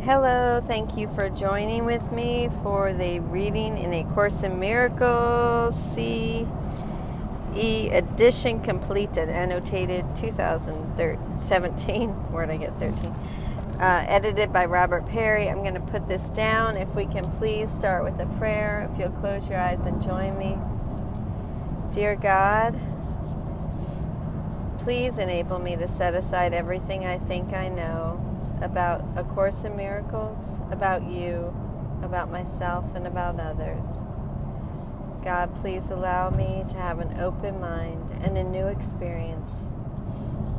Hello, thank you for joining with me for the reading in A Course in Miracles, CE edition completed, annotated 2017. Where'd I get 13? Edited by Robert Perry. I'm going to put this down. If we can please start with a prayer. If you'll close your eyes and join me. Dear God, please enable me to set aside everything I think I know about A Course in Miracles, about you, about myself, and about others. God, please allow me to have an open mind and a new experience.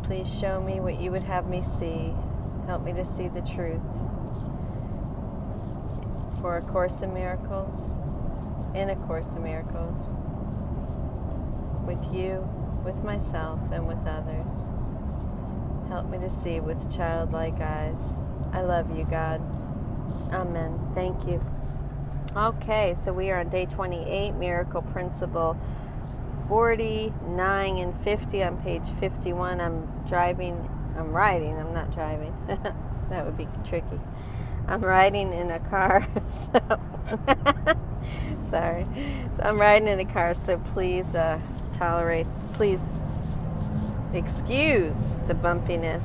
Please show me what you would have me see. Help me to see the truth. For A Course in Miracles, in A Course in Miracles, with you, with myself, and with others. Help me to see with childlike eyes. I love you, God. Amen. Thank you. Okay, so we are on day 28, Miracle Principle 49 and 50 on page 51. I'm riding, I'm not driving. That would be tricky. I'm riding in a car, so sorry. So I'm riding in a car, so please please excuse the bumpiness.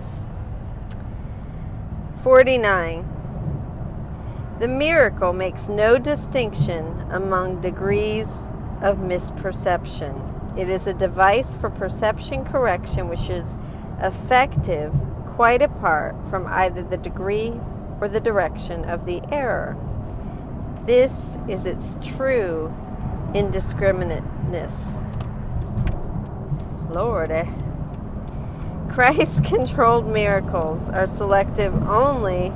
49. The miracle makes no distinction among degrees of misperception. It is a device for perception correction which is effective quite apart from either the degree or the direction of the error. This is its true indiscriminateness. Lord, Christ-controlled miracles are selective only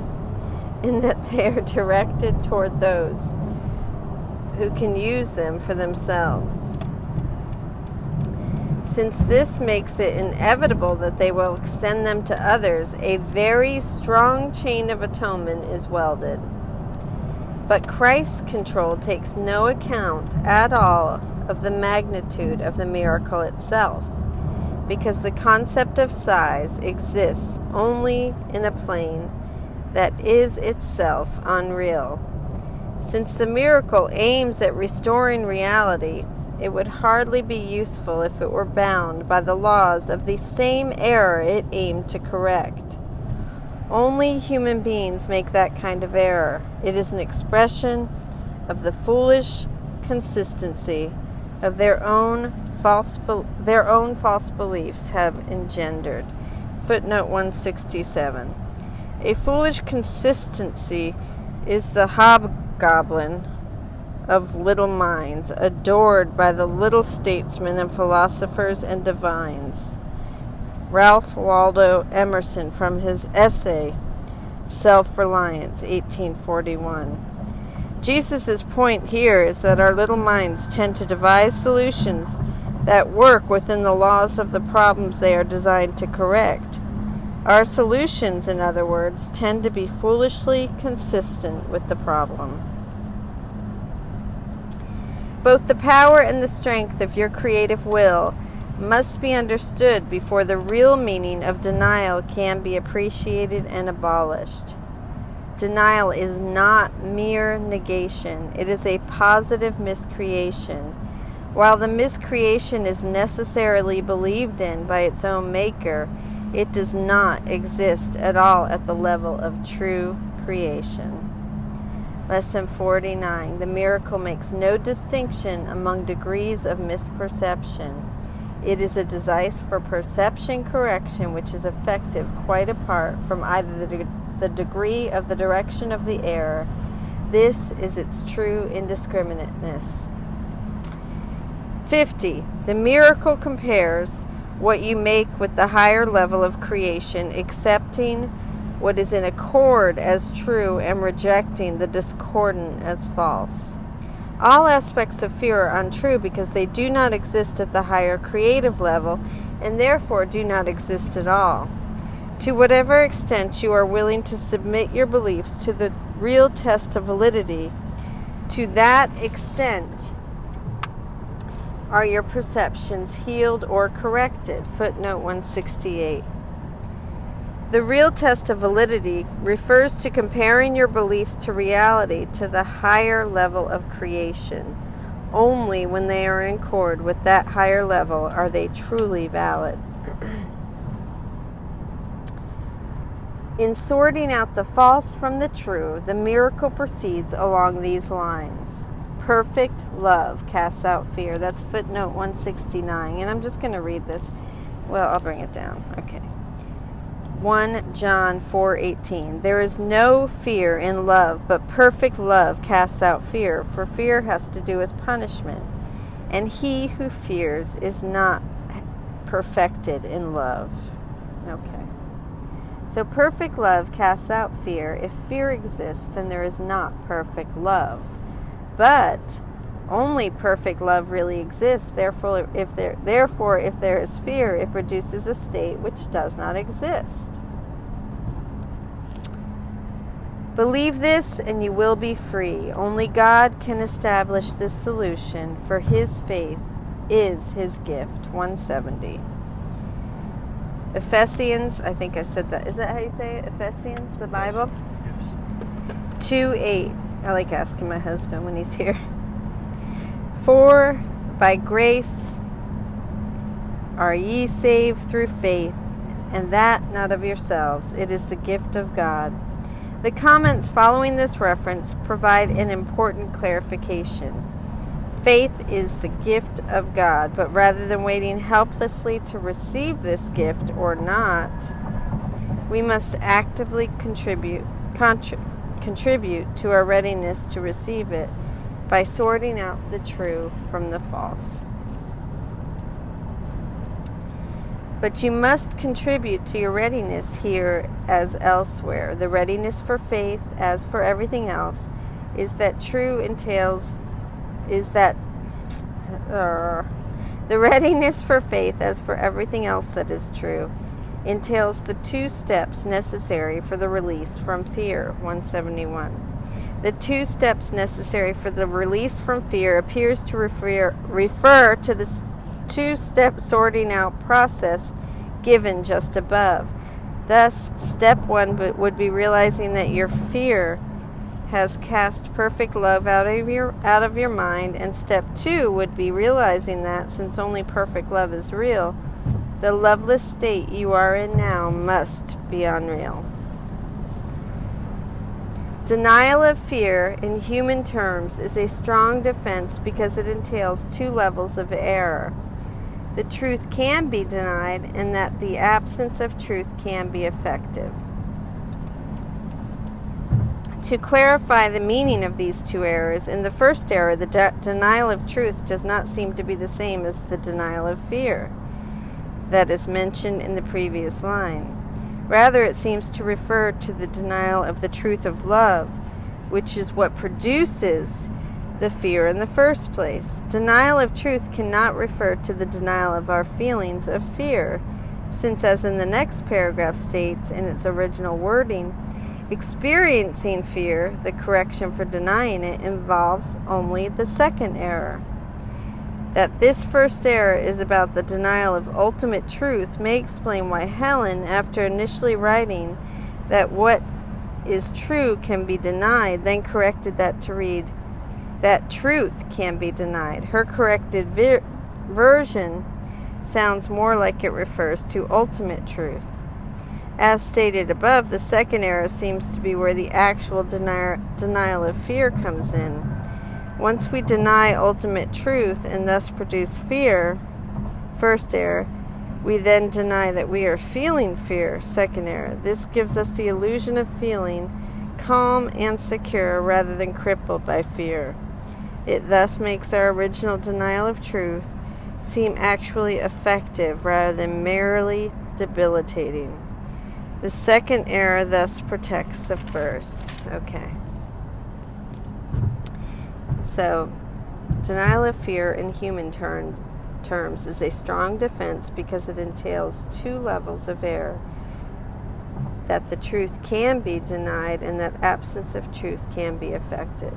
in that they are directed toward those who can use them for themselves. Since this makes it inevitable that they will extend them to others, a very strong chain of atonement is welded. But Christ's control takes no account at all of the magnitude of the miracle itself, because the concept of size exists only in a plane that is itself unreal. Since the miracle aims at restoring reality, it would hardly be useful if it were bound by the laws of the same error it aimed to correct. Only human beings make that kind of error. It is an expression of the foolish consistency of their own false beliefs have engendered. Footnote 167. A foolish consistency is the hobgoblin of little minds, adored by the little statesmen and philosophers and divines. Ralph Waldo Emerson, from his essay, Self-Reliance, 1841. Jesus' point here is that our little minds tend to devise solutions that work within the laws of the problems they are designed to correct. Our solutions, in other words, tend to be foolishly consistent with the problem. Both the power and the strength of your creative will must be understood before the real meaning of denial can be appreciated and abolished. Denial is not mere negation. It is a positive miscreation. While the miscreation is necessarily believed in by its own maker, it does not exist at all at the level of true creation. Lesson 49. The miracle makes no distinction among degrees of misperception. It is a device for perception correction which is effective quite apart from either the degree of the direction of the error. This is its true indiscriminateness. 50. The miracle compares what you make with the higher level of creation, accepting what is in accord as true and rejecting the discordant as false. All aspects of fear are untrue because they do not exist at the higher creative level and therefore do not exist at all. To whatever extent you are willing to submit your beliefs to the real test of validity, to that extent are your perceptions healed or corrected. Footnote 168. The real test of validity refers to comparing your beliefs to reality, to the higher level of creation. Only when they are in accord with that higher level are they truly valid. In sorting out the false from the true, the miracle proceeds along these lines. Perfect love casts out fear. That's footnote 169. And I'm just going to read this. Well, I'll bring it down. Okay. 1 John 4:18. There is no fear in love, but perfect love casts out fear, for fear has to do with punishment. And he who fears is not perfected in love. Okay. So perfect love casts out fear. If fear exists, then there is not perfect love. But only perfect love really exists. Therefore, if there is fear, it produces a state which does not exist. Believe this and you will be free. Only God can establish this solution, for his faith is his gift. 170. Ephesians, I think I said that. Is that how you say it? Ephesians, the Bible? Yes. 2:8. I like asking my husband when he's here. For by grace are ye saved through faith, and that not of yourselves. It is the gift of God. The comments following this reference provide an important clarification. Faith is the gift of God, but rather than waiting helplessly to receive this gift or not, we must actively contribute to our readiness to receive it by sorting out the true from the false. But you must contribute to your readiness here as elsewhere. The readiness for faith, as for everything else, the readiness for faith, as for everything else that is true, entails the two steps necessary for the release from fear. 171. The two steps necessary for the release from fear appears to refer to the two-step sorting out process given just above. Thus, step one would be realizing that your fear has cast perfect love out of your mind, and step two would be realizing that, since only perfect love is real, the loveless state you are in now must be unreal. Denial of fear, in human terms, is a strong defense because it entails two levels of error. The truth can be denied, and that the absence of truth can be effective. To clarify the meaning of these two errors, in the first error, the denial of truth does not seem to be the same as the denial of fear that is mentioned in the previous line. Rather, it seems to refer to the denial of the truth of love, which is what produces the fear in the first place. Denial of truth cannot refer to the denial of our feelings of fear, since, as in the next paragraph states in its original wording, experiencing fear, the correction for denying it, involves only the second error. That this first error is about the denial of ultimate truth may explain why Helen, after initially writing that what is true can be denied, then corrected that to read that truth can be denied. Her corrected version sounds more like it refers to ultimate truth. As stated above, the second error seems to be where the actual denial of fear comes in. Once we deny ultimate truth and thus produce fear, first error, we then deny that we are feeling fear, second error. This gives us the illusion of feeling calm and secure rather than crippled by fear. It thus makes our original denial of truth seem actually effective rather than merely debilitating. The second error thus protects the first. Okay. So, denial of fear in human terms is a strong defense because it entails two levels of error. That the truth can be denied and that absence of truth can be effective.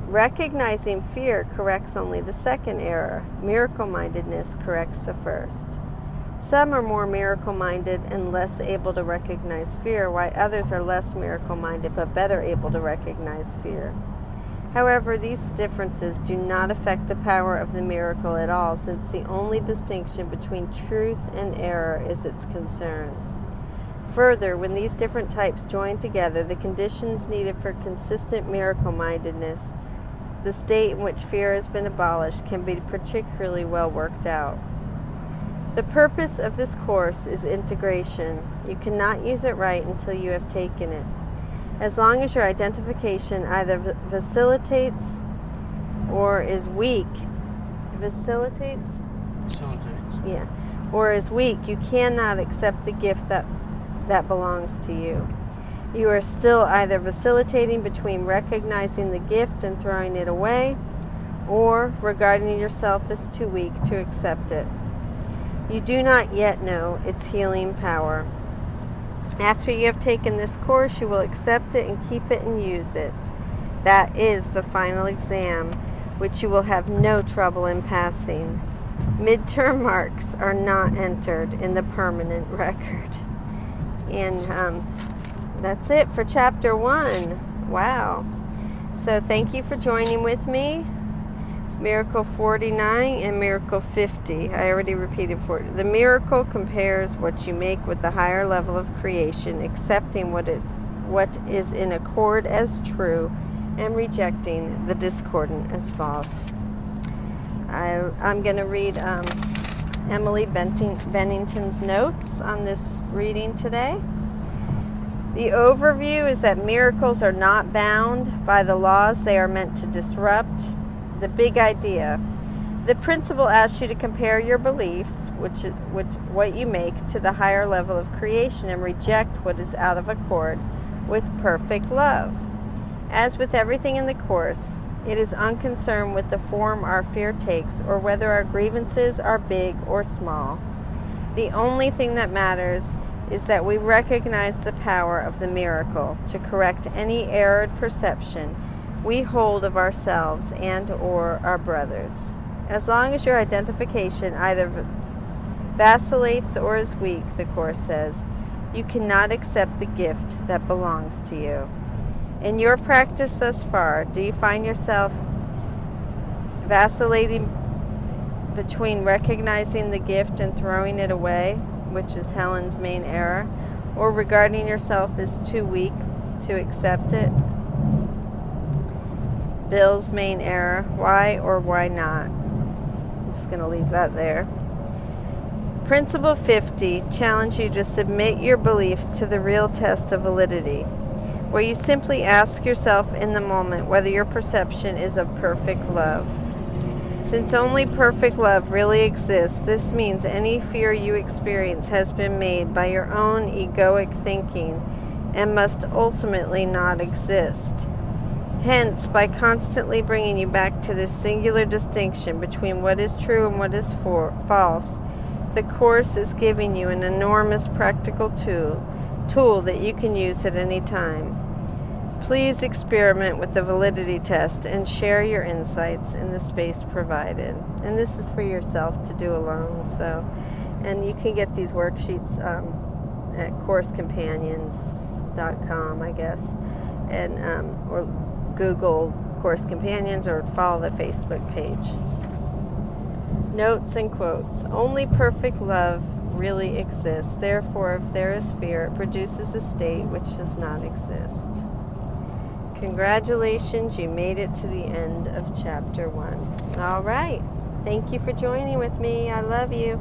Recognizing fear corrects only the second error. Miracle-mindedness corrects the first. Some are more miracle-minded and less able to recognize fear, while others are less miracle-minded but better able to recognize fear. However, these differences do not affect the power of the miracle at all, since the only distinction between truth and error is its concern. Further, when these different types join together, the conditions needed for consistent miracle-mindedness, the state in which fear has been abolished, can be particularly well worked out. The purpose of this course is integration. You cannot use it right until you have taken it. As long as your identification either facilitates or is weak, or is weak, you cannot accept the gift that belongs to you. You are still either vacillating between recognizing the gift and throwing it away, or regarding yourself as too weak to accept it. You do not yet know its healing power. After you have taken this course, you will accept it and keep it and use it. That is the final exam, which you will have no trouble in passing. Midterm marks are not entered in the permanent record. And that's it for Chapter 1. Wow. So thank you for joining with me. Miracle 49 and Miracle 50. I already repeated 40. The miracle compares what you make with the higher level of creation, accepting what is in accord as true and rejecting the discordant as false. I'm going to read Emily Bennington's notes on this reading today. The overview is that miracles are not bound by the laws they are meant to disrupt. The big idea. The principle asks you to compare your beliefs, what you make, to the higher level of creation and reject what is out of accord with perfect love. As with everything in the Course, it is unconcerned with the form our fear takes or whether our grievances are big or small. The only thing that matters is that we recognize the power of the miracle to correct any errored perception we hold of ourselves and or our brothers. As long as your identification either vacillates or is weak, the Course says, you cannot accept the gift that belongs to you. In your practice thus far, do you find yourself vacillating between recognizing the gift and throwing it away, which is Helen's main error, or regarding yourself as too weak to accept it? Bill's main error. Why or why not? I'm just going to leave that there. Principle 50 challenge you to submit your beliefs to the real test of validity, where you simply ask yourself in the moment whether your perception is of perfect love. Since only perfect love really exists, this means any fear you experience has been made by your own egoic thinking and must ultimately not exist. Hence, by constantly bringing you back to this singular distinction between what is true and what is false, the Course is giving you an enormous practical tool that you can use at any time. Please experiment with the validity test and share your insights in the space provided. And this is for yourself to do alone. And you can get these worksheets at CourseCompanions.com, I guess, and or Google Course Companions or follow the Facebook page. Notes and quotes. Only perfect love really exists. Therefore, if there is fear, it produces a state which does not exist. Congratulations, you made it to the end of Chapter 1. All right. Thank you for joining with me. I love you.